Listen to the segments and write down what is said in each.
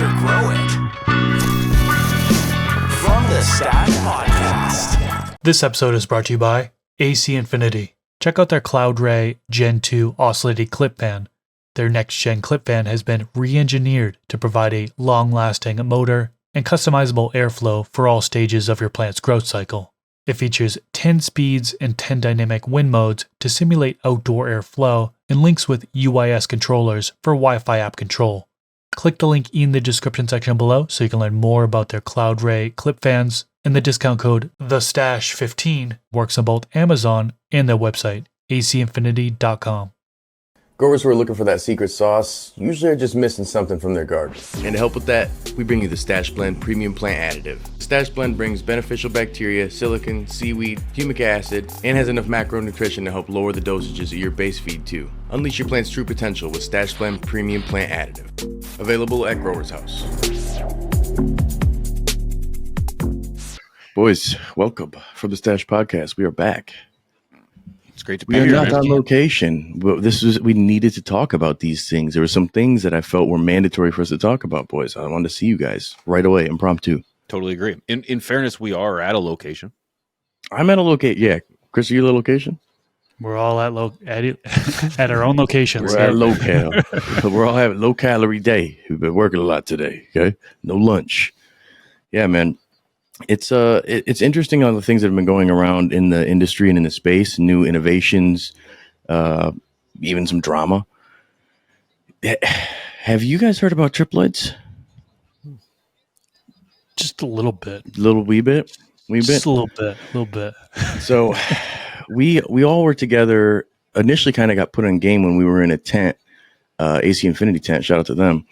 or grow it. From the Stash Podcast. This episode is brought to you by AC Infinity. Check out their Cloud Ray Gen 2 oscillating clip fan. Their next-gen clip fan has been re-engineered to provide a long-lasting motor and customizable airflow for all stages of your plant's growth cycle. It features 10 speeds and 10 dynamic wind modes to simulate outdoor airflow and links with UIS controllers for Wi-Fi app control. Click the link in the description section below so you can learn more about their Cloud Ray clip fans, and the discount code THESTASH15 works on both Amazon and their website, acinfinity.com. Growers who are looking for that secret sauce usually are just missing something from their garden. And to help with that, we bring you the Stash Blend Premium Plant Additive. Stash Blend brings beneficial bacteria, silicon, seaweed, humic acid, and has enough macronutrition to help lower the dosages of your base feed too. Unleash your plant's true potential with Stash Blend Premium Plant Additive. Available at Growers House. Boys, welcome from the Stash Podcast. We are back. It's great to be We are here. not on location, but we needed to talk about these things. There were some things that I felt were mandatory for us to talk about, boys. I wanted to see you guys right away, impromptu. Totally agree. In fairness, we are at a location. I'm at a location. Yeah, Chris, are you at a location? We're all at at our own locations. We're at locale. We're all having low calorie day. We've been working a lot today. Okay, no lunch. Yeah, man. It's interesting on the things that have been going around in the industry and in the space, new innovations, even some drama. Have you guys heard about triploids? Just a little bit. Wee bit. Just a little bit. So we all were together. Initially kind of got put on game when we were in a tent, AC Infinity tent, shout out to them,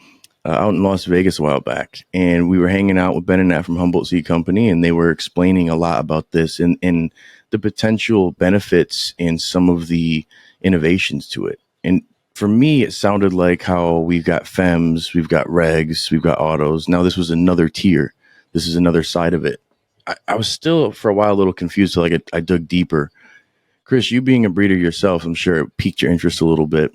out in Las Vegas a while back. And we were hanging out with Ben and Nat from Humboldt Seed Company, and they were explaining a lot about this and the potential benefits and some of the innovations to it. And for me, it sounded like how we've got FEMs, we've got regs, we've got autos. Now this was another tier. This is another side of it. I was still, for a while, a little confused till I dug deeper. Chris, you being a breeder yourself, I'm sure it piqued your interest a little bit.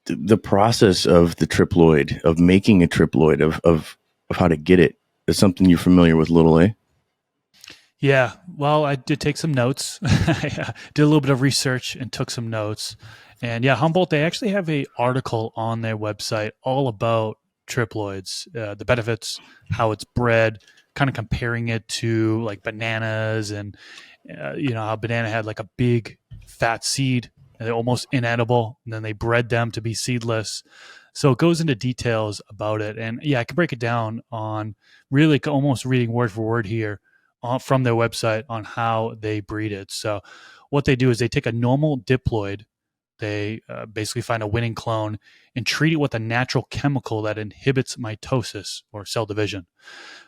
The process of the triploid, of making a triploid, of how to get it, is something you're familiar with, little A? Yeah, well, I did take some notes. I did a little bit of research and took some notes. And yeah, Humboldt, they actually have an article on their website all about triploids, the benefits, how it's bred, kind of comparing it to like bananas and, how banana had like a big fat seed and they're almost inedible. And then they bred them to be seedless. So it goes into details about it. And yeah, I can break it down on really almost reading word for word here from their website on how they breed it. So what they do is they take a normal diploid, they basically find a winning clone and treat it with a natural chemical that inhibits mitosis or cell division.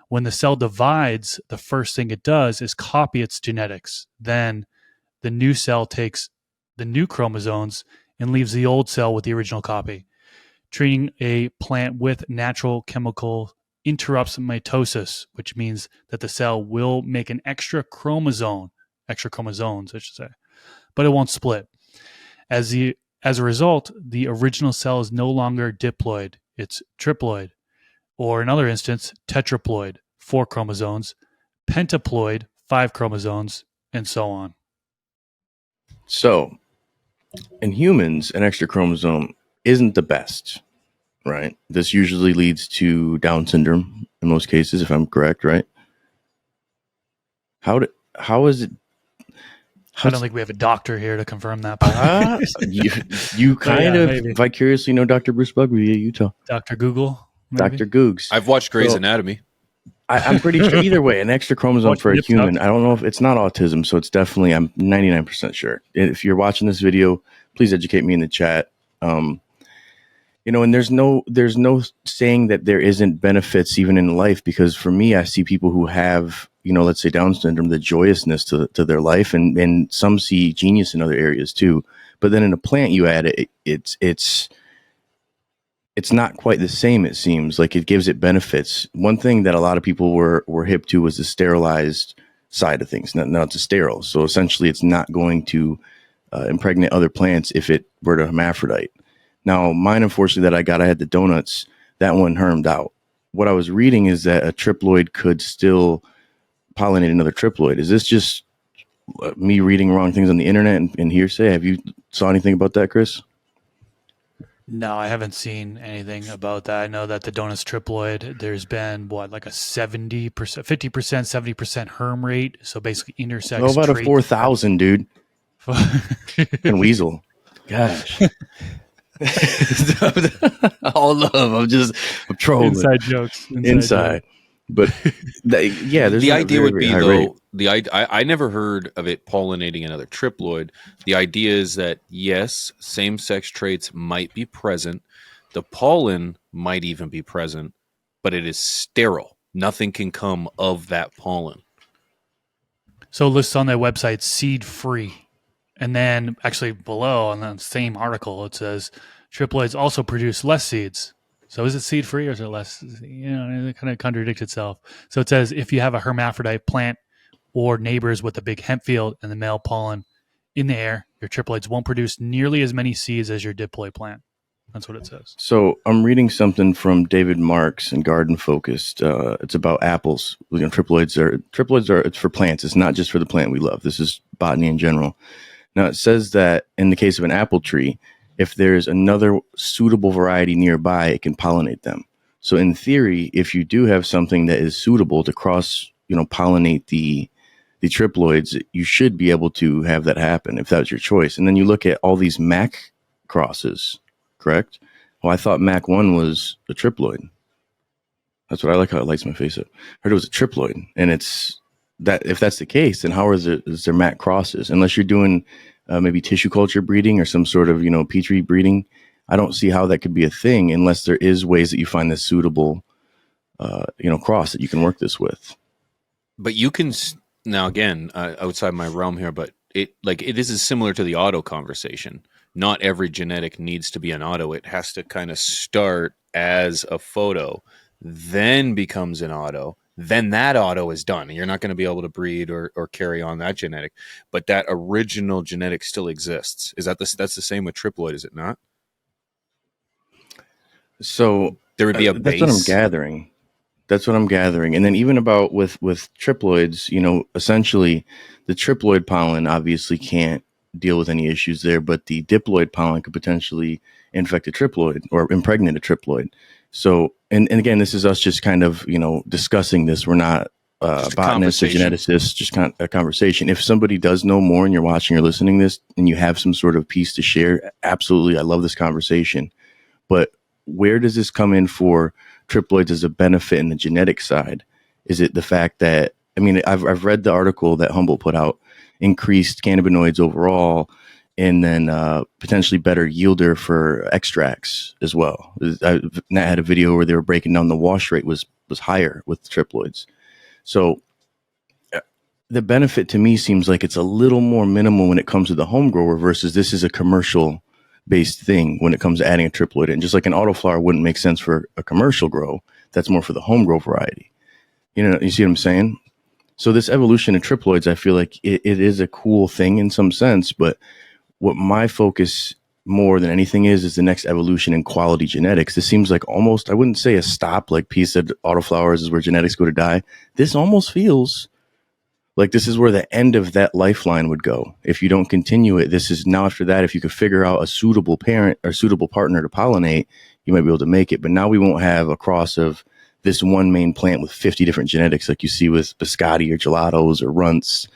When the cell divides, the first thing it does is copy its genetics. Then the new cell takes the new chromosomes and leaves the old cell with the original copy. Treating a plant with natural chemical interrupts mitosis, which means that the cell will make an extra chromosomes, I should say, but it won't split. As a result, the original cell is no longer diploid, it's triploid, or in another instance, tetraploid, 4 chromosomes, pentaploid, 5 chromosomes, and so on. So, in humans, an extra chromosome isn't the best, right? This usually leads to Down syndrome in most cases, if I'm correct, right? How is it? I don't think we have a doctor here to confirm that. You kind of maybe. Vicariously know Dr. Bruce Bugby at Utah. Dr. Google? Maybe? Dr. Googs. I've watched Grey's Anatomy. I'm pretty sure either way, an extra chromosome Watch for a Nip human. Tuck. I don't know if it's not autism, so it's definitely, I'm 99% sure. If you're watching this video, please educate me in the chat. And there's no saying that there isn't benefits even in life, because for me, I see people who have, let's say Down syndrome, the joyousness to their life, and some see genius in other areas too. But then in a plant, you add it, it's not quite the same. It seems like it gives it benefits. One thing that a lot of people were hip to was the sterilized side of things. Now it's a sterile, so essentially it's not going to impregnate other plants if it were to hermaphrodite. Now, mine, unfortunately, that I had the donuts, that one hermed out. what I was reading is that a triploid could still pollinate another triploid. Is this just me reading wrong things on the internet and hearsay? Have you saw anything about that, Chris? No, I haven't seen anything about that. I know that the Donus triploid, there's been like a 70%, 50%, 70% herm rate. So basically intersex 12 out of traits. 4,000, dude. And weasel. Gosh. All love. I'm trolling. Inside jokes. Inside. But yeah, there's the a idea very, would be very high rate. I never heard of it pollinating another triploid. The idea is that yes, same-sex traits might be present. The pollen might even be present, but it is sterile. Nothing can come of that pollen. So it lists on their website seed free. And then actually below on the same article, it says triploids also produce less seeds. So is it seed free or is it less? It kind of contradicts itself. So it says if you have a hermaphrodite plant or neighbors with a big hemp field and the male pollen in the air, your triploids won't produce nearly as many seeds as your diploid plant. That's what it says. So I'm reading something from David Marks and Garden Focused. It's about apples. Triploids are it's for plants. It's not just for the plant we love. This is botany in general. Now it says that in the case of an apple tree, if there's another suitable variety nearby, it can pollinate them. So in theory, if you do have something that is suitable to cross, pollinate the triploids, you should be able to have that happen if that's your choice. And then you look at all these Mac crosses, correct? Well, I thought Mac 1 was a triploid. That's what I like how it lights my face up. I heard it was a triploid. And it's that if that's the case, then how is there Mac crosses? Unless you're doing maybe tissue culture breeding or some sort of, Petri breeding. I don't see how that could be a thing unless there is ways that you find this suitable, cross that you can work this with. But you can now again outside my realm here, but this is similar to the auto conversation. Not every genetic needs to be an auto. It has to kind of start as a photo, then becomes an auto. Then that auto is done. You're not going to be able to breed or carry on that genetic, but that original genetic still exists. Is that's the same with triploid, is it not? So there would be a base. That's what I'm gathering. And then even about with triploids, essentially the triploid pollen obviously can't deal with any issues there, but the diploid pollen could potentially infect a triploid or impregnate a triploid. So, and again, this is us just kind of, discussing this. We're not botanists or geneticists, just kind of a conversation. If somebody does know more and you're watching or listening to this and you have some sort of piece to share, absolutely. I love this conversation. But where does this come in for triploids as a benefit in the genetic side? Is it the fact that, I've read the article that Humboldt put out, increased cannabinoids overall, and then potentially better yielder for extracts as well. I had a video where they were breaking down the wash rate was higher with triploids. So the benefit to me seems like it's a little more minimal when it comes to the home grower versus this is a commercial based thing when it comes to adding a triploid in. Just like an autoflower wouldn't make sense for a commercial grow, that's more for the home grow variety. You see what I'm saying? So this evolution of triploids, I feel like it is a cool thing in some sense, but what my focus more than anything is the next evolution in quality genetics. This seems like almost, I wouldn't say a stop, like P said, autoflowers is where genetics go to die. This almost feels like this is where the end of that lifeline would go. If you don't continue it, this is now after that, if you could figure out a suitable parent or suitable partner to pollinate, you might be able to make it. But now we won't have a cross of this one main plant with 50 different genetics like you see with biscotti or gelatos or runts.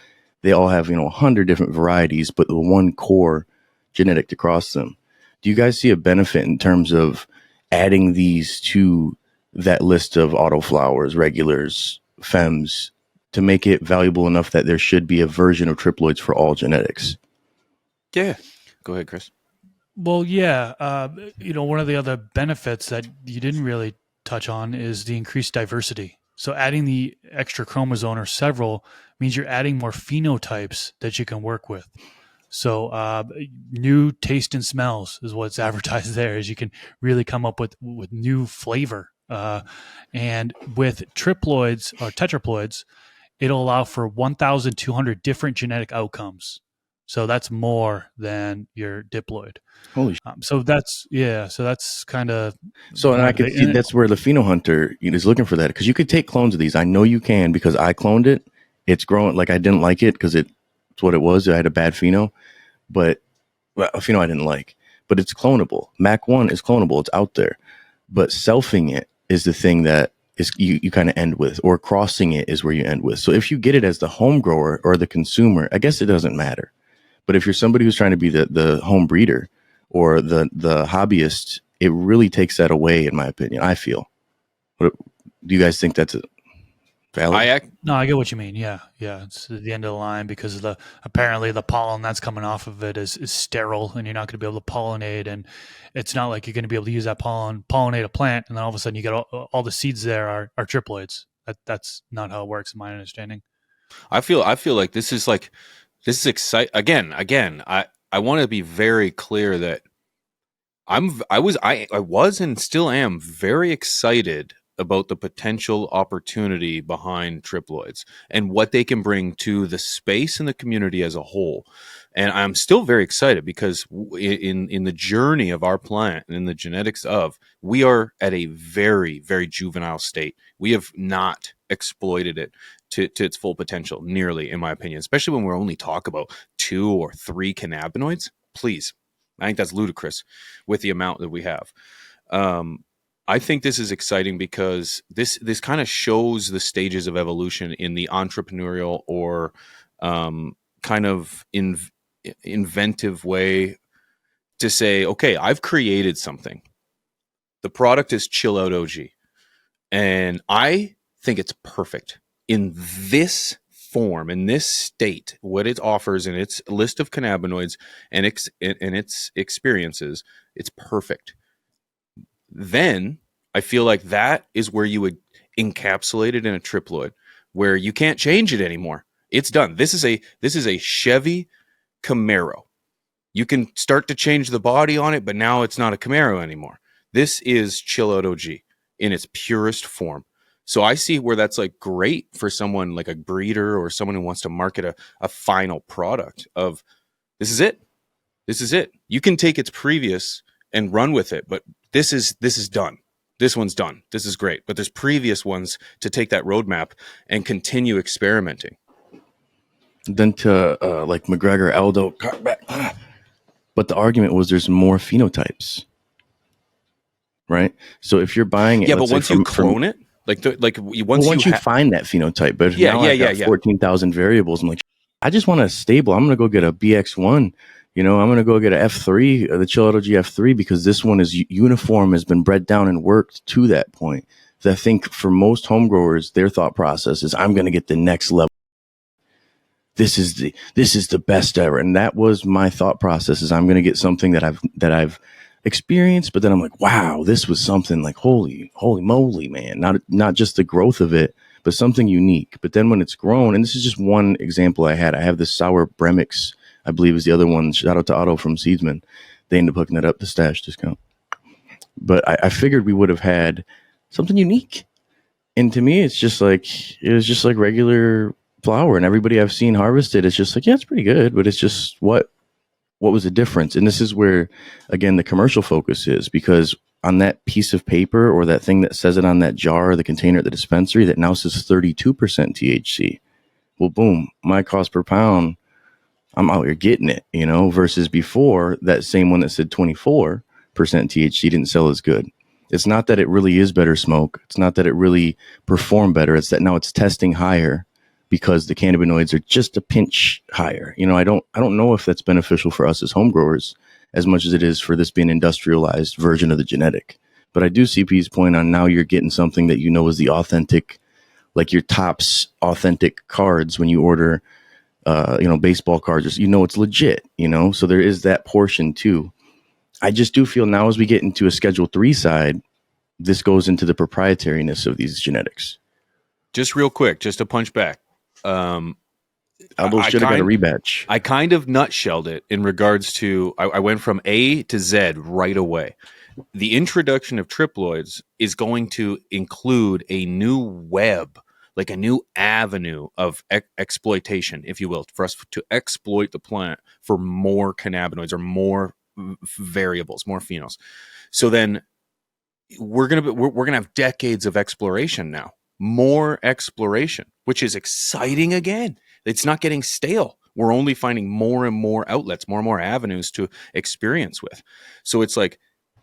They all have, 100 different varieties, but the one core genetic to cross them. Do you guys see a benefit in terms of adding these to that list of autoflowers, regulars, femmes, to make it valuable enough that there should be a version of triploids for all genetics? Yeah. Go ahead, Chris. Well, yeah. One of the other benefits that you didn't really touch on is the increased diversity. So adding the extra chromosome or several means you're adding more phenotypes that you can work with. So new taste and smells is what's advertised there, is you can really come up with new flavor. And with triploids or tetraploids, it'll allow for 1,200 different genetic outcomes. So that's more than your diploid. Holy. So that's kind of So, and one I of the could see that's where the pheno hunter is looking for that, because you could take clones of these. I know you can, because I cloned it. It's growing. Like, I didn't like it because it's what it was. I had a bad pheno, but a pheno I didn't like. But it's clonable. Mac 1 is clonable. It's out there. But selfing it is the thing that is you kind of end with, or crossing it is where you end with. So if you get it as the home grower or the consumer, I guess it doesn't matter. But if you're somebody who's trying to be the home breeder or the hobbyist, it really takes that away, in my opinion. I feel. Do you guys think that's valid? No, I get what you mean. Yeah, it's at the end of the line, because apparently the pollen that's coming off of it is sterile, and you're not going to be able to pollinate, and it's not like you're going to be able to use that pollinate a plant, and then all of a sudden you get all the seeds there are triploids. That's not how it works, in my understanding. I feel like this is exciting. Again, I want to be very clear that I was and still am very excited about the potential opportunity behind triploids and what they can bring to the space and the community as a whole. And I'm still very excited because in the journey of our plant and in the genetics of, we are at a very, very juvenile state. We have not exploited it to its full potential nearly, in my opinion, especially when we're only talk about 2 or 3 cannabinoids. Please. I think that's ludicrous with the amount that we have. I think this is exciting because this kind of shows the stages of evolution in the entrepreneurial or kind of inventive way to say, okay, I've created something. The product is Chill Out OG. And I think it's perfect in this form, in this state, what it offers in its list of cannabinoids and its experiences. It's perfect. Then I feel like that is where you would encapsulate it in a triploid, where you can't change it anymore. It's done. This is a Chevy Camaro. You can start to change the body on it, but now it's not a Camaro anymore. This is Chill Out OG in its purest form. So I see where that's like great for someone like a breeder or someone who wants to market a final product of, this is it. This is it. You can take its previous and run with it, but this is done. This one's done. This is great. But there's previous ones to take that roadmap and continue experimenting. Then to like McGregor, Aldo, but the argument was there's more phenotypes, right? So if you're buying it, yeah, but once you clone it, once you find that phenotype, but yeah, now I've got 14,000 variables. I'm like, I just want a stable. I'm going to go get a BX1. I'm going to go get a F3, the Chill Out OG F3, because this one is uniform, has been bred down and worked to that point. So I think for most home growers, their thought process is, I'm going to get the next level. This is the best ever. And that was my thought process, is I'm going to get something that I've experienced, but then I'm like, wow, this was something like holy moly, man. Not just the growth of it, but something unique. But then when it's grown, and this is just one example I have this sour Bremix, I believe is the other one. Shout out to Otto from Seedsman. They ended up hooking that up, the stash discount. But I figured we would have had something unique. And to me, it was just like regular flower. And everybody I've seen harvested, it's just like, yeah, it's pretty good, but it's just what was the difference? And this is where, again, the commercial focus is, because on that piece of paper or that thing that says it on that jar or the container at the dispensary that now says 32% THC. Well, boom, my cost per pound, I'm out here getting it, versus before that same one that said 24% THC didn't sell as good. It's not that it really is better smoke. It's not that it really performed better. It's that now it's testing higher because the cannabinoids are just a pinch higher. I don't know if that's beneficial for us as home growers as much as it is for this being an industrialized version of the genetic. But I do see P's point on, now you're getting something that is the authentic, like your Topps authentic cards when you order baseball cards, it's legit, so there is that portion too. I just do feel now as we get into a Schedule 3 side, this goes into the proprietariness of these genetics. Just real quick, just to punch back. Aldo should have got a rebatch. I kind of nutshelled it in regards to, I went from A to Z right away. The introduction of triploids is going to include a new web like a new avenue of exploitation, if you will, for us to exploit the plant for more cannabinoids or more variables, more phenols. So then we're gonna have decades of exploration now, more exploration, which is exciting again. It's not getting stale. We're only finding more and more outlets, more and more avenues to experience with. So it's like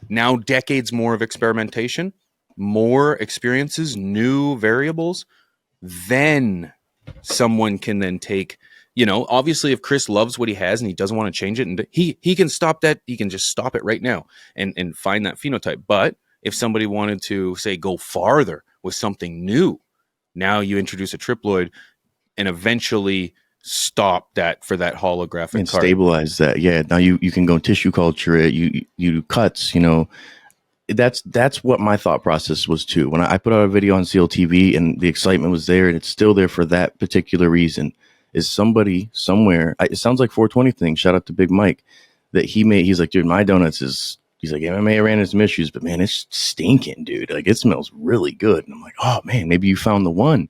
now decades more of experimentation, more experiences, new variables. Then someone can then take, obviously if Chris loves what he has and he doesn't want to change it, and he can stop that. He can just stop it right now and find that phenotype. But if somebody wanted to, say, go farther with something new, now you introduce a triploid and eventually stop that for that holographic and card. stabilize that. Yeah. Now you can go tissue culture it. You do cuts. That's what my thought process was too. When I put out a video on CLtv and the excitement was there, and it's still there for that particular reason. Is somebody somewhere? It sounds like 420 thing. Shout out to Big Mike that he made. He's like, dude, my donuts is. He's like, MMA ran into some issues, but man, it's stinking, dude. Like it smells really good. And I'm like, oh man, maybe you found the one,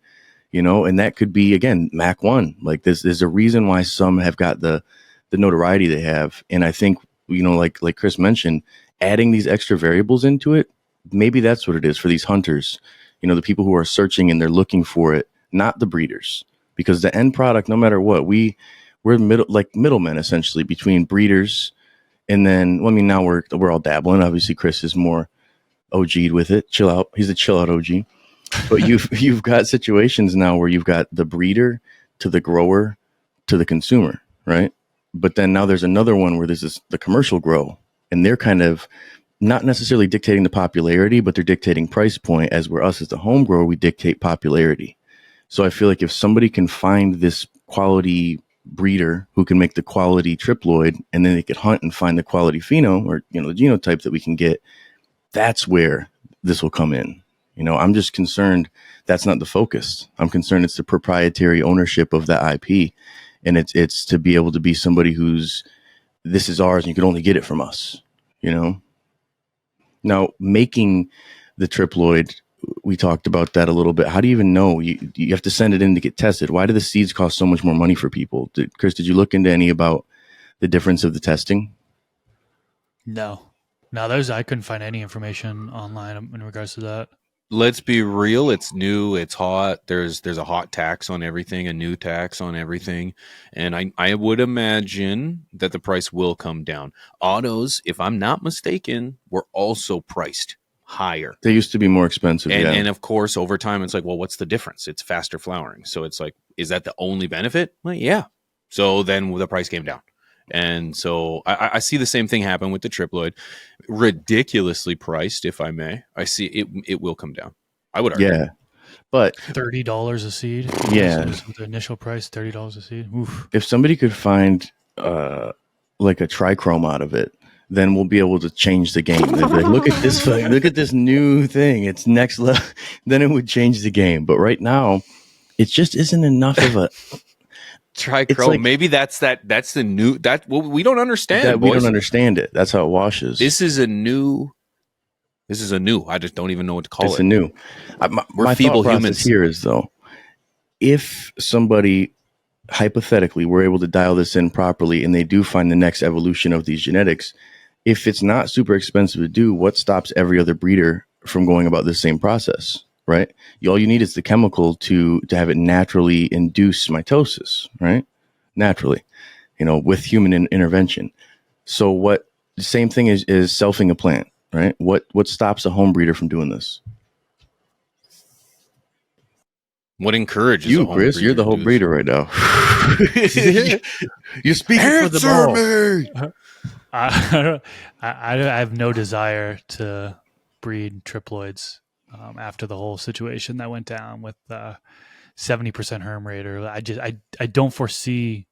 and that could be again Mac 1. Like there's a reason why some have got the notoriety they have, and I think like Chris mentioned, adding these extra variables into it, maybe that's what it is for these hunters. The people who are searching and they're looking for it, not the breeders, because the end product, no matter what, we're middlemen essentially between breeders. And then, now we're all dabbling. Obviously, Chris is more OG'd with it. Chill out. He's a chill out OG. But you've got situations now where you've got the breeder to the grower to the consumer, right? But then now there's another one where there's the commercial grow, and they're kind of not necessarily dictating the popularity, but they're dictating price point. As we're us as the home grower, we dictate popularity. So I feel like if somebody can find this quality breeder who can make the quality triploid, and then they could hunt and find the quality pheno or the genotype that we can get, that's where this will come in. I'm just concerned that's not the focus. I'm concerned it's the proprietary ownership of that IP, and it's to be able to be somebody who's, this is ours and you can only get it from us. Now making the triploid, we talked about that a little bit. How do you even know? You have to send it in to get tested. Why do the seeds cost so much more money for people? Chris, did you look into any about the difference of the testing? No, I couldn't find any information online in regards to that. Let's be real. It's new. It's hot. There's a hot tax on everything, a new tax on everything. And I would imagine that the price will come down. Autos, if I'm not mistaken, were also priced higher. They used to be more expensive. And of course, over time, it's like, well, what's the difference? It's faster flowering. So it's like, is that the only benefit? Well, yeah. So then the price came down. And so I see the same thing happen with the triploid. Ridiculously priced, if I may. I see it will come down. I would argue. Yeah. But $30 a seed. Yeah. The initial price, $30 a seed. Oof. If somebody could find like a trichrome out of it, then we'll be able to change the game. They'd be like, look at this new thing. It's next level. Then it would change the game. But right now, it just isn't enough of a trichrome. Like, maybe that's the new we don't understand. That we don't understand it. That's how it washes. This is a new. I just don't even know what to call it. It's a new. My feeble humans here is though, if somebody hypothetically were able to dial this in properly and they do find the next evolution of these genetics, if it's not super expensive to do, what stops every other breeder from going about the same process, right? All you need is the chemical to have it naturally induce mitosis, right? Naturally, with human intervention. So the same thing is selfing a plant, right? What stops a home breeder from doing this? What encourages you, Chris? You're the whole breeder right now. You're speaking for the ball. I have no desire to breed triploids after the whole situation that went down with 70% herm rate. Or I don't foresee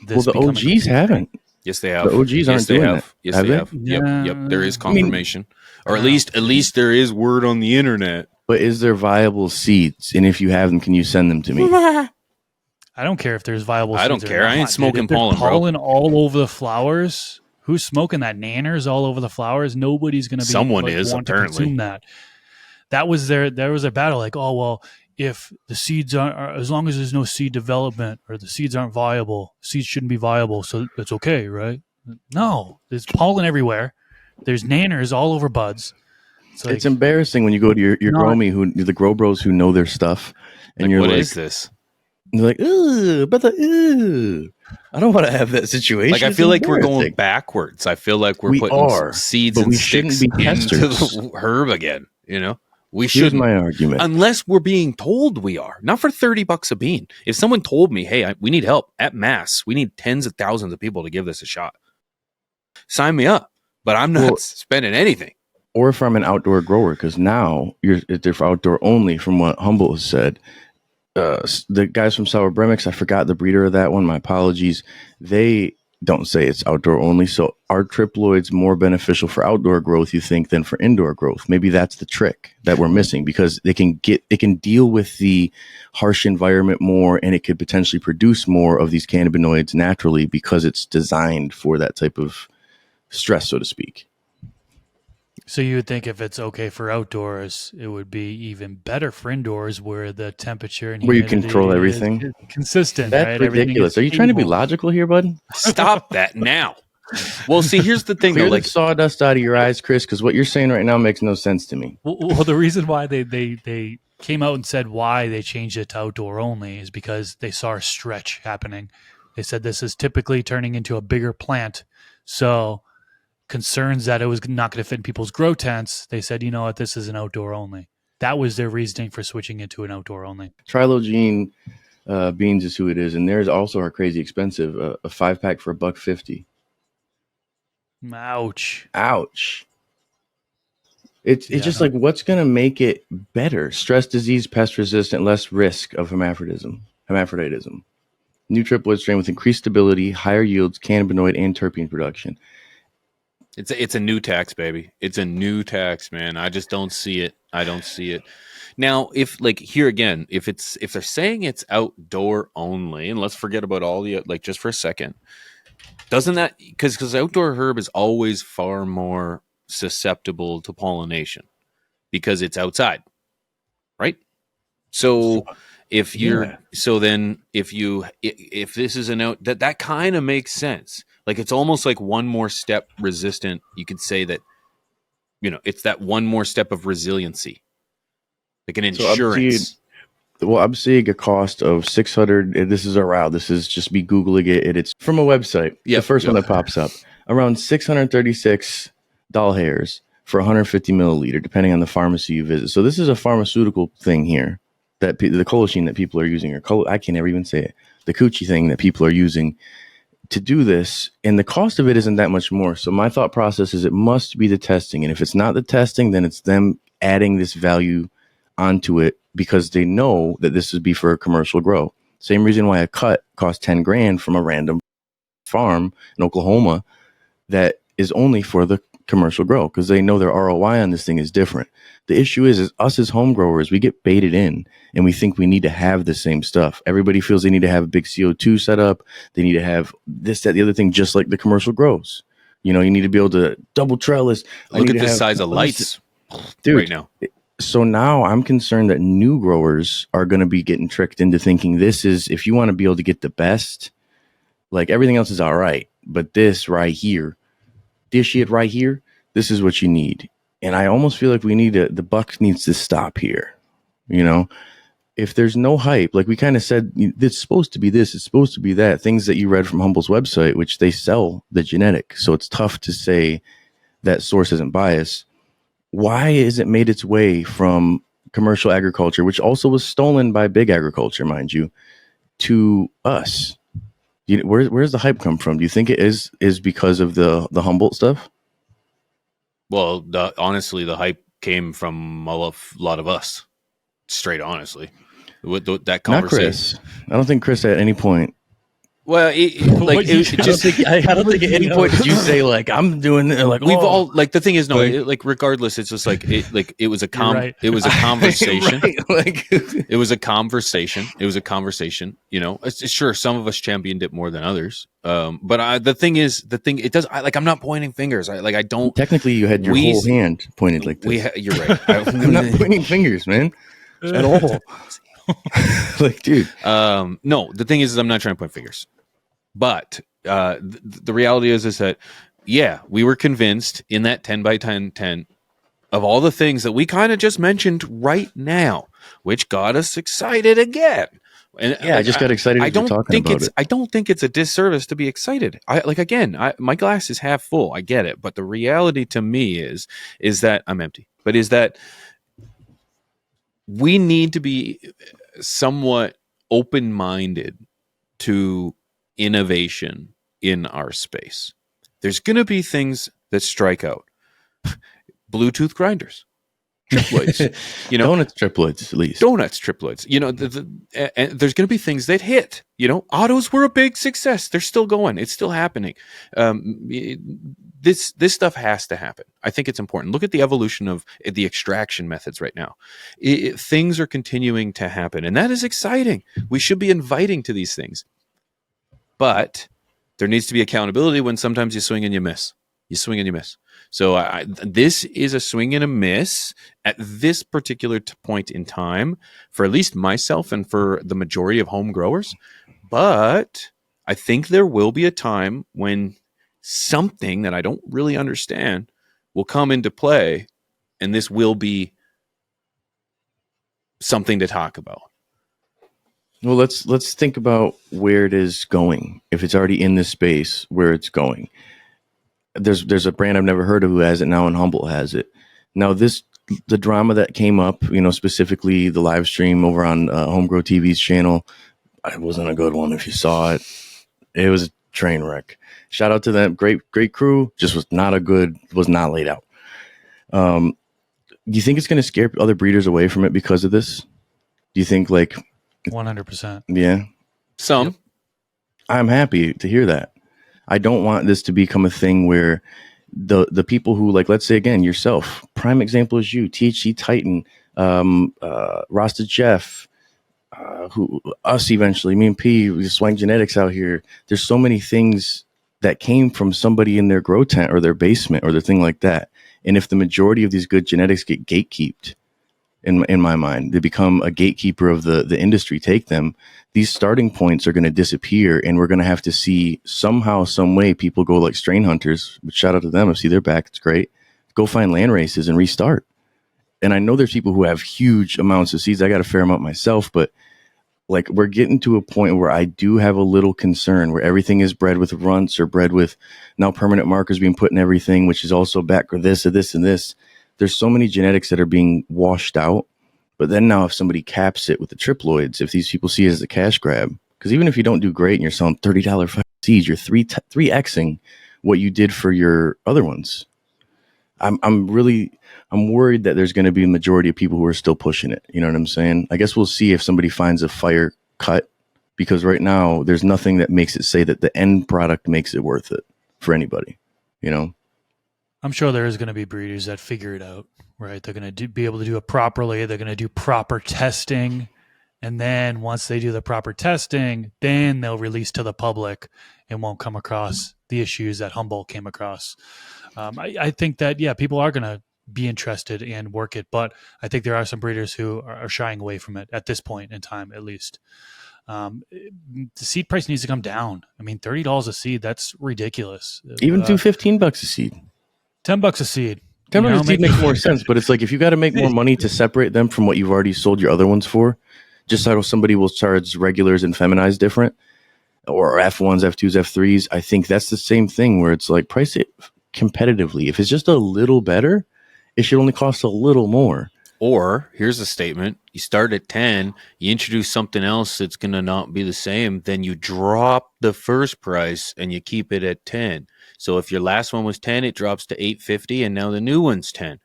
this. Well, the OGs haven't. Yes, they have. The OGs aren't doing that. Yes, they have. Yep. There is confirmation, or at least there is word on the internet. But is there viable seeds? And if you have them, can you send them to me? I don't care if there's viable seeds. I don't care. I ain't smoking pollen, bro. Pollen all over the flowers. Who's smoking that? Nanners all over the flowers. Nobody's going to be. Someone is want apparently to consume that. That was there was a battle. Like, oh well, if the seeds are as long as there's no seed development or the seeds aren't viable, seeds shouldn't be viable, so it's okay, right? No, there's pollen everywhere. There's nanners all over buds. It's embarrassing when you go to your growme, the grow bros who know their stuff, and you're what like, is this? You're like, ooh, but I don't want to have that situation. Like, I feel like we're going backwards. I feel like we're putting seeds and sticks into the herb again. You know, we shouldn't. Here's my argument. Unless we're being told we are. Not for $30 a bean. If someone told me, hey, we need help at mass, we need tens of thousands of people to give this a shot. Sign me up. But I'm not spending anything. Or if I'm an outdoor grower, because now they're for outdoor only, from what Humboldt has said. The guys from Sour Bremix, I forgot the breeder of that one. My apologies. They don't say it's outdoor only. So are triploids more beneficial for outdoor growth, you think, than for indoor growth? Maybe that's the trick that we're missing, because it can deal with the harsh environment more, and it could potentially produce more of these cannabinoids naturally because it's designed for that type of stress, so to speak. So you would think if it's okay for outdoors, it would be even better for indoors, where the temperature and where you control everything is consistent. That's right? ridiculous. Are you trying to be logical here, bud? Stop that now. Well, see, here's the thing. Clear the sawdust out of your eyes, Chris, because what you're saying right now makes no sense to me. Well, the reason why they came out and said why they changed it to outdoor only is because they saw a stretch happening. They said this is typically turning into a bigger plant, so concerns that it was not going to fit in people's grow tents, they said, you know what, this is an outdoor only. That was their reasoning for switching it to an outdoor only. Trilogene beans is who it is, and theirs also are crazy expensive. A 5-pack for $1.50. Ouch. It's just like, what's going to make it better? Stress disease, pest resistant, less risk of hermaphroditism. New triploid strain with increased stability, higher yields, cannabinoid and terpene production. It's a new tax, baby. It's a new tax, man. I just don't see it. I don't see it. Now, if here again, if they're saying it's outdoor only, and let's forget about all the just for a second, doesn't that because outdoor herb is always far more susceptible to pollination because it's outside, right? So if this is that kind of makes sense. Like, it's almost like one more step resistant. You could say that, it's that one more step of resiliency, like an insurance. I'm seeing a cost of $600. This is this is just me Googling it. It's from a website. Yeah, the first one that pops up, around 636 doll hairs for 150 milliliter, depending on the pharmacy you visit. So this is a pharmaceutical thing here, that the colchicine that people are using, I can't ever even say it, the coochie thing that people are using to do this, and the cost of it isn't that much more. So my thought process is it must be the testing, and if it's not the testing, then it's them adding this value onto it because they know that this would be for a commercial grow. Same reason why a cut costs $10,000 from a random farm in Oklahoma that is only for the commercial grow, because they know their ROI on this thing is different. The issue is us as home growers, we get baited in and we think we need to have the same stuff. Everybody feels they need to have a big CO2 setup. They need to have this, that, the other thing, just like the commercial grows. You need to be able to double trellis. Look at the size of lights, dude, right now. So now I'm concerned that new growers are going to be getting tricked into thinking this is, if you want to be able to get the best, like everything else is all right, but this right here, this shit right here, this is what you need. And I almost feel like the buck needs to stop here. If there's no hype, like we kind of said, it's supposed to be this, it's supposed to be that, things that you read from Humble's website, which they sell the genetic. So it's tough to say that source isn't biased. Why has it made its way from commercial agriculture, which also was stolen by big agriculture, mind you, to us? Where's the hype come from? Do you think it is because of the Humboldt stuff? Well, honestly, the hype came from a lot of us. Straight honestly, with that conversation. Not Chris. I don't think Chris at any point. Well, I don't think at any point did you say I'm doing it. Like, we've all the thing is regardless, it's just it was a it was a conversation. Right. It was a conversation. It was a conversation. Sure, some of us championed it more than others. But the thing it does. I'm not pointing fingers. I don't. Technically, you had your whole hand pointed like this. You're right. I'm not pointing fingers, man. At all. Like, dude, No, the thing is I'm not trying to point fingers, but the reality is that yeah, we were convinced in that 10 by 10 tent of all the things that we kind of just mentioned right now, which got us excited again. And yeah, I just got excited as you're talking about it. I don't think it's a disservice to be excited. My glass is half full. I get it, but the reality to me is that I'm empty. But is that we need to be somewhat open-minded to innovation in our space. There's going to be things that strike out. Bluetooth grinders, triploids, Donuts, triploids, at least. Donuts, triploids. And there's going to be things that hit. Autos were a big success. They're still going. It's still happening. This stuff has to happen. I think it's important. Look at the evolution of the extraction methods right now. Things are continuing to happen, and that is exciting. We should be inviting to these things, but there needs to be accountability when sometimes you swing and you miss. You swing and you miss. So this is a swing and a miss at this particular point in time for at least myself and for the majority of home growers. But I think there will be a time when something that I don't really understand will come into play, and this will be something to talk about. Well, let's think about where it is going. If it's already in this space, where it's going. There's a brand I've never heard of who has it now, and Humboldt has it. Now, the drama that came up, specifically the live stream over on Homegrow TV's channel, it wasn't a good one. If you saw it, it was a train wreck. Shout out to them, great crew. Just was not laid out. Do you think it's going to scare other breeders away from it because of this? Do you think 100%? Yeah, some. Yep. I'm happy to hear that. I don't want this to become a thing where the people who, let's say again, yourself, prime example is you, THC Titan, Rasta Jeff, us eventually, me and P, we Swank Genetics out here. There's so many things that came from somebody in their grow tent or their basement or their thing like that. And if the majority of these good genetics get gatekeeped, in my mind, they become a gatekeeper of the industry, take them, these starting points are going to disappear, and we're going to have to see somehow, some way, people go like strain hunters, which shout out to them. I see they're back. It's great. Go find land races and restart. And I know there's people who have huge amounts of seeds. I got a fair amount myself, but we're getting to a point where I do have a little concern where everything is bred with runts or bred with now permanent markers being put in everything, which is also back or this or this and this. There's so many genetics that are being washed out. But then now if somebody caps it with the triploids, if these people see it as a cash grab, because even if you don't do great and you're selling $30 seeds, you're 3xing what you did for your other ones. I'm worried that there's going to be a majority of people who are still pushing it. You know what I'm saying? I guess we'll see if somebody finds a fire cut, because right now there's nothing that makes it say that the end product makes it worth it for anybody, I'm sure there is going to be breeders that figure it out, right? They're going to be able to do it properly. They're going to do proper testing. And then once they do the proper testing, then they'll release to the public and won't come across the issues that Humboldt came across. I think that, yeah, people are going to be interested and work it. But I think there are some breeders who are shying away from it at this point in time, at least. The seed price needs to come down. I mean, $30 a seed, that's ridiculous. Even $15 a seed. $10 a seed. $10 a seed makes more sense, but it's if you got to make more money to separate them from what you've already sold your other ones for, just so somebody will charge regulars and feminized different, or F1s, F2s, F3s. I think that's the same thing where it's price it competitively. If it's just a little better, it should only cost a little more. Or here's a statement: you start at 10, you introduce something else that's going to not be the same, then you drop the first price and you keep it at 10. So if your last one was 10, it drops to $8.50, and now the new one's 10.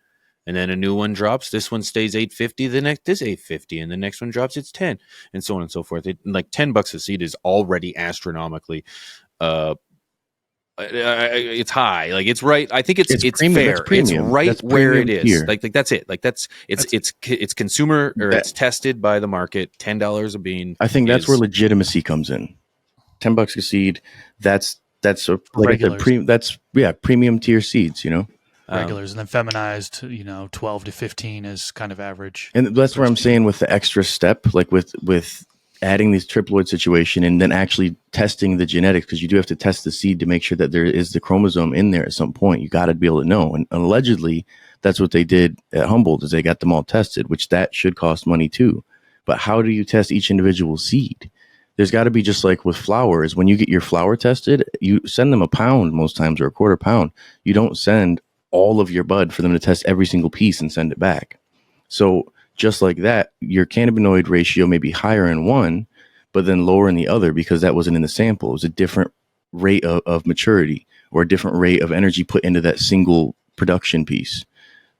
And then a new one drops. This one stays $8.50. The next is $8.50, and the next one drops. It's 10, and so on and so forth. $10 a seed is already astronomically. It's high. It's right. I think it's fair. It's right that's where it is. Tier. That's it. It's consumer, or it's tested by the market. $10 a bean. I think that's where legitimacy comes in. $10 a seed. That's a premium tier seeds. regulars, and then feminized, 12 to 15 is kind of average. And that's where I'm saying with the extra step, like with adding these triploid situation and then actually testing the genetics, because you do have to test the seed to make sure that there is the chromosome in there at some point. You got to be able to know. And allegedly, that's what they did at Humboldt, is they got them all tested, which that should cost money too. But how do you test each individual seed? There's got to be, just like with flowers, when you get your flower tested, you send them a pound most times, or a quarter pound. You don't send all of your bud for them to test every single piece and send it back. So just like that, your cannabinoid ratio may be higher in one, but then lower in the other, because that wasn't in the sample. It was a different rate of maturity, or a different rate of energy put into that single production piece.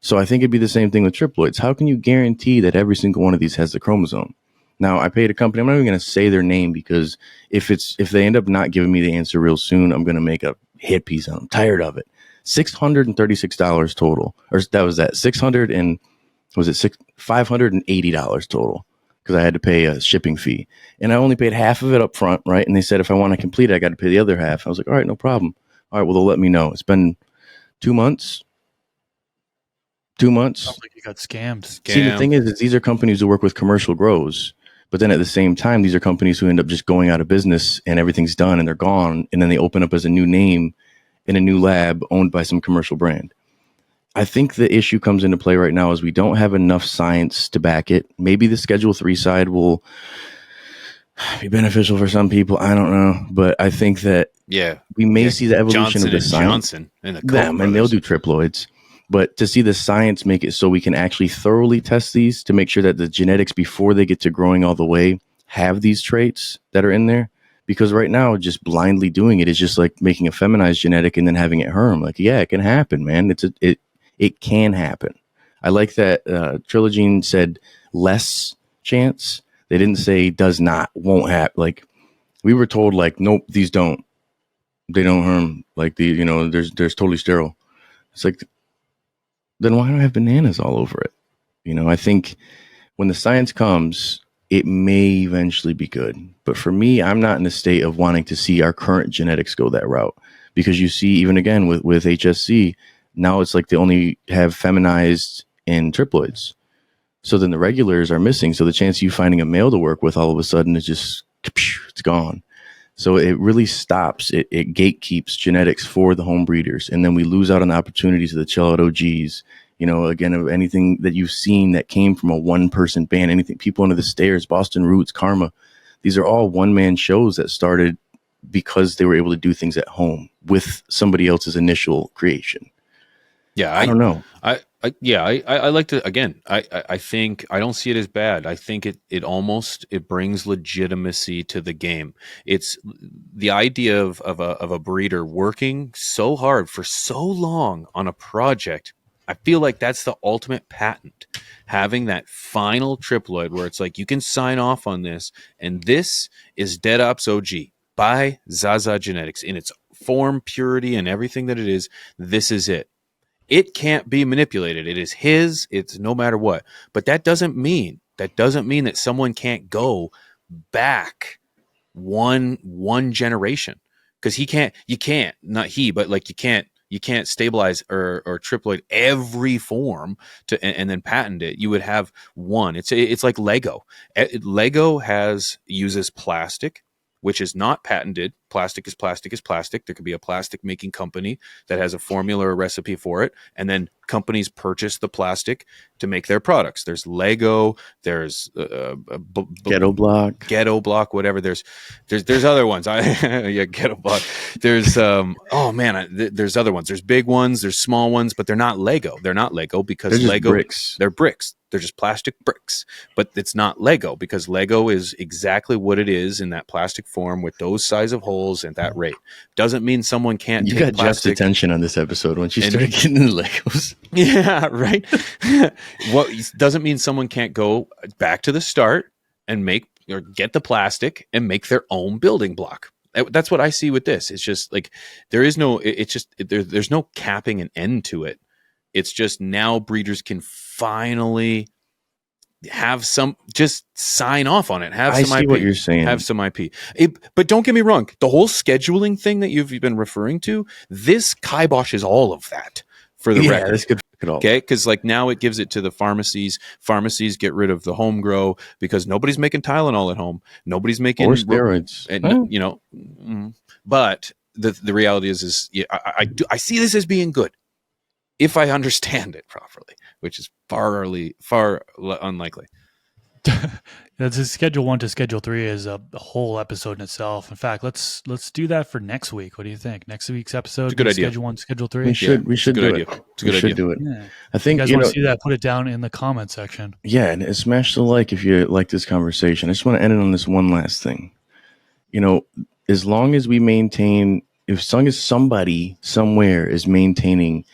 So I think it'd be the same thing with triploids. How can you guarantee that every single one of these has the chromosome? Now, I paid a company, I'm not even going to say their name, because if they end up not giving me the answer real soon, I'm going to make a hit piece on them. I'm tired of it. $636 total. Or that was that. $580 total, because I had to pay a shipping fee. And I only paid half of it up front, right? And they said if I want to complete it, I got to pay the other half. I was like, all right, no problem. All right, well, they'll let me know. It's been 2 months. 2 months. Sounds like you got scammed. See, the thing is these are companies who work with commercial grows, but then at the same time, these are companies who end up just going out of business and everything's done and they're gone. And then they open up as a new name in a new lab owned by some commercial brand. I think the issue comes into play right now is we don't have enough science to back it. Maybe the Schedule 3 side will be beneficial for some people. I don't know. But I think that we may see the evolution of the science. Johnson and the Koch and they'll do triploids. But to see the science make it so we can actually thoroughly test these to make sure that the genetics before they get to growing all the way have these traits that are in there. Because right now, just blindly doing it is just like making a feminized genetic and then having it herm. Like, yeah, it can happen, man. It can happen. I like that Trilogene said less chance. They didn't say does not, won't happen. Like, we were told, like, nope, these don't. They don't herm. Like, there's totally sterile. It's like, then why do I have bananas all over it? I think when the science comes, it may eventually be good. But for me, I'm not in the state of wanting to see our current genetics go that route. Because you see, even again, with HSC, now it's like they only have feminized in triploids. So then the regulars are missing. So the chance of you finding a male to work with all of a sudden is just, it's gone. So it really stops. It gatekeeps genetics for the home breeders. And then we lose out on the opportunities of the chill out OGs. Again, of anything that you've seen that came from a one-person band, anything, People Under the Stairs, Boston Roots, Karma. These are all one-man shows that started because they were able to do things at home with somebody else's initial creation. Yeah, I don't know. I like to, again, I think I don't see it as bad. I think it brings legitimacy to the game. It's the idea of a breeder working so hard for so long on a project. I feel like that's the ultimate patent, having that final triploid where it's like you can sign off on this, and this is Dead Ops OG by Zaza Genetics in its form, purity, and everything that it is. This is it. It can't be manipulated. It is his. It's no matter what. But that doesn't mean that someone can't go back one generation, because you can't stabilize or triploid every form and then patent it. You would have one. It's like Lego. Lego uses plastic, which is not patented. Plastic is plastic is plastic. There could be a plastic making company that has a formula or recipe for it, and then companies purchase the plastic to make their products. There's Lego, there's Ghetto Block, whatever. There's other ones. Ghetto Block. There's there's other ones. There's big ones, there's small ones, but they're not Lego. They're not Lego because they're just Lego bricks. They're bricks. They're just plastic bricks, but it's not Lego, because Lego is exactly what it is in that plastic form with those size of holes and that rate. Doesn't mean someone can't. You take got Jeff's attention on this episode once you started getting into Legos. Yeah, right. What doesn't mean someone can't go back to the start and make or get the plastic and make their own building block. That's what I see with this. It's just like there's no capping an end to it. It's just now breeders can finally have just sign off on it. I see what you're saying. Have some IP. But don't get me wrong. The whole scheduling thing that you've been referring to, this kiboshes all of that for the Yeah, record. that's good for all. Okay, because like now it gives it to the pharmacies. Pharmacies get rid of the home grow because nobody's making Tylenol at home. Nobody's making Or steroids. and Huh? you know, but the reality is yeah, I see this as being good if I understand it properly, which is far unlikely. That's schedule 1 to schedule 3 is a whole episode in itself. In fact, let's do that for next week. What do you think? Next week's episode, It's a good idea. schedule 1, schedule 3. We should it's a do good it. idea. It's a good We idea. should do it. Yeah. I If think you guys you want know. to see that, put it down in the comment section. Yeah, and smash the like if you like this conversation. I just want to end it on this one last thing. You know, as long as we maintain, as long as somebody somewhere is maintaining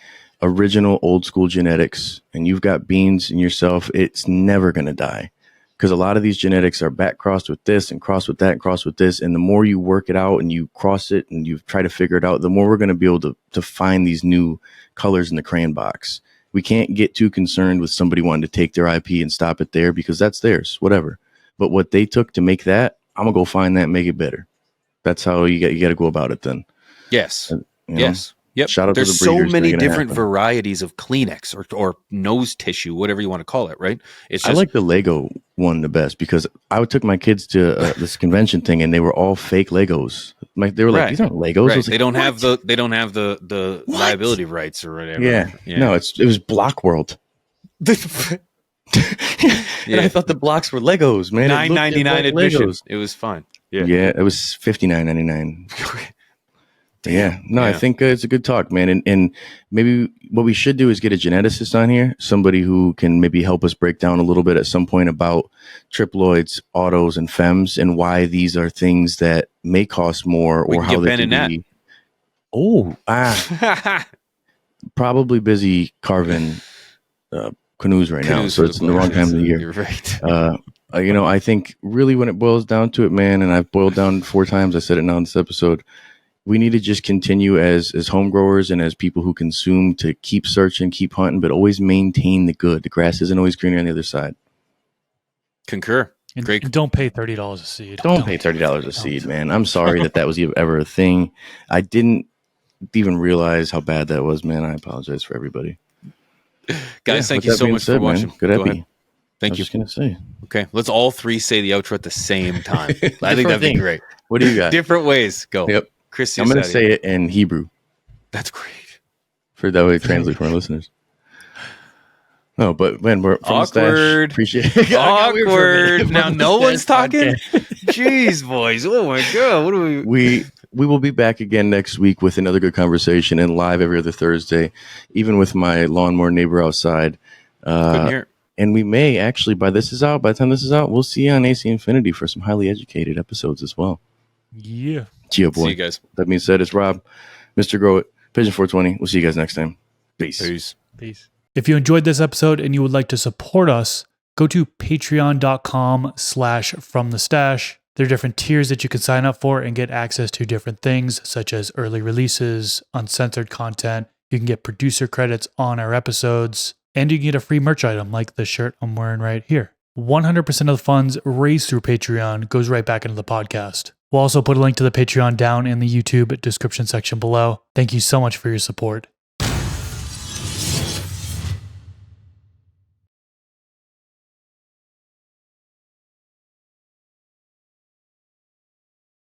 original old school genetics, and you've got beans in yourself, it's never going to die. Because a lot of these genetics are back crossed with this and crossed with that and crossed with this. And the more you work it out and you cross it and you try to figure it out, the more we're going to be able to find these new colors in the crayon box. We can't get too concerned with somebody wanting to take their IP and stop it there because that's theirs, whatever. But what they took to make that, I'm going to go find that and make it better. That's how you got to go about it then. Yes. You know? Yes. Yep. Shout out to There's the so breeders many making it different happen. varieties of Kleenex or nose tissue, whatever you want to call it, right? It's just I like the Lego one the best because I took my kids to this convention thing and they were all fake Legos. They were like, Right. these aren't Legos. I right. was They like, don't "What?" have the liability rights or whatever. Yeah. No, it was Block World. And I thought the blocks were Legos, man. It looked $9.99 like admission. Legos. It was fun. Yeah, it was $59.99. Yeah, no, I Yeah. think it's a good talk, man. And maybe what we should do is get a geneticist on here, somebody who can maybe help us break down a little bit at some point about triploids, autos, and femmes, and why these are things that may cost more We or can how get they Ben can and be. Oh, probably busy carving canoes right now, Canoes so for it's in the wrong time of the year. You're right. I think really when it boils down to it, man, and I've boiled down 4 times, I said it now in this episode, we need to just continue as home growers and as people who consume to keep searching, keep hunting, but always maintain the good. The grass isn't always greener on the other side. Concur. And, Great. and don't pay $30 a seed. Don't pay $30 a seed, man. I'm sorry that was ever a thing. I didn't even realize how bad that was, man. I apologize for everybody. Guys, thank with you that so being much said, for watching. man, good Go epi. ahead. Thank I was you. just going to say. Okay, let's all 3 say the outro at the same time. I think that'd be thing. great. What do you got? Different ways. Go. Yep. Chris, I'm going to say it in Hebrew That's great. for that way to translate for our listeners. No, but man, we're from the stash. Awkward. Appreciate it. I got weird for a minute. Awkward. Now From the no Stash one's talking. podcast. Jeez, boys. Oh my god. What do we? We will be back again next week with another good conversation and live every other Thursday, even with my lawnmower neighbor outside. Couldn't hear. And we may actually, by the time this is out, we'll see you on AC Infinity for some highly educated episodes as well. Yeah. Geo boy. See you guys. That being said, it's Rob, Mr. Grow It, Pigeon 420. We'll see you guys next time. Peace. Peace. Peace. If you enjoyed this episode and you would like to support us, go to patreon.com/fromthestash. There are different tiers that you can sign up for and get access to different things such as early releases, uncensored content. You can get producer credits on our episodes, and you can get a free merch item like the shirt I'm wearing right here. 100% of the funds raised through Patreon goes right back into the podcast. We'll also put a link to the Patreon down in the YouTube description section below. Thank you so much for your support.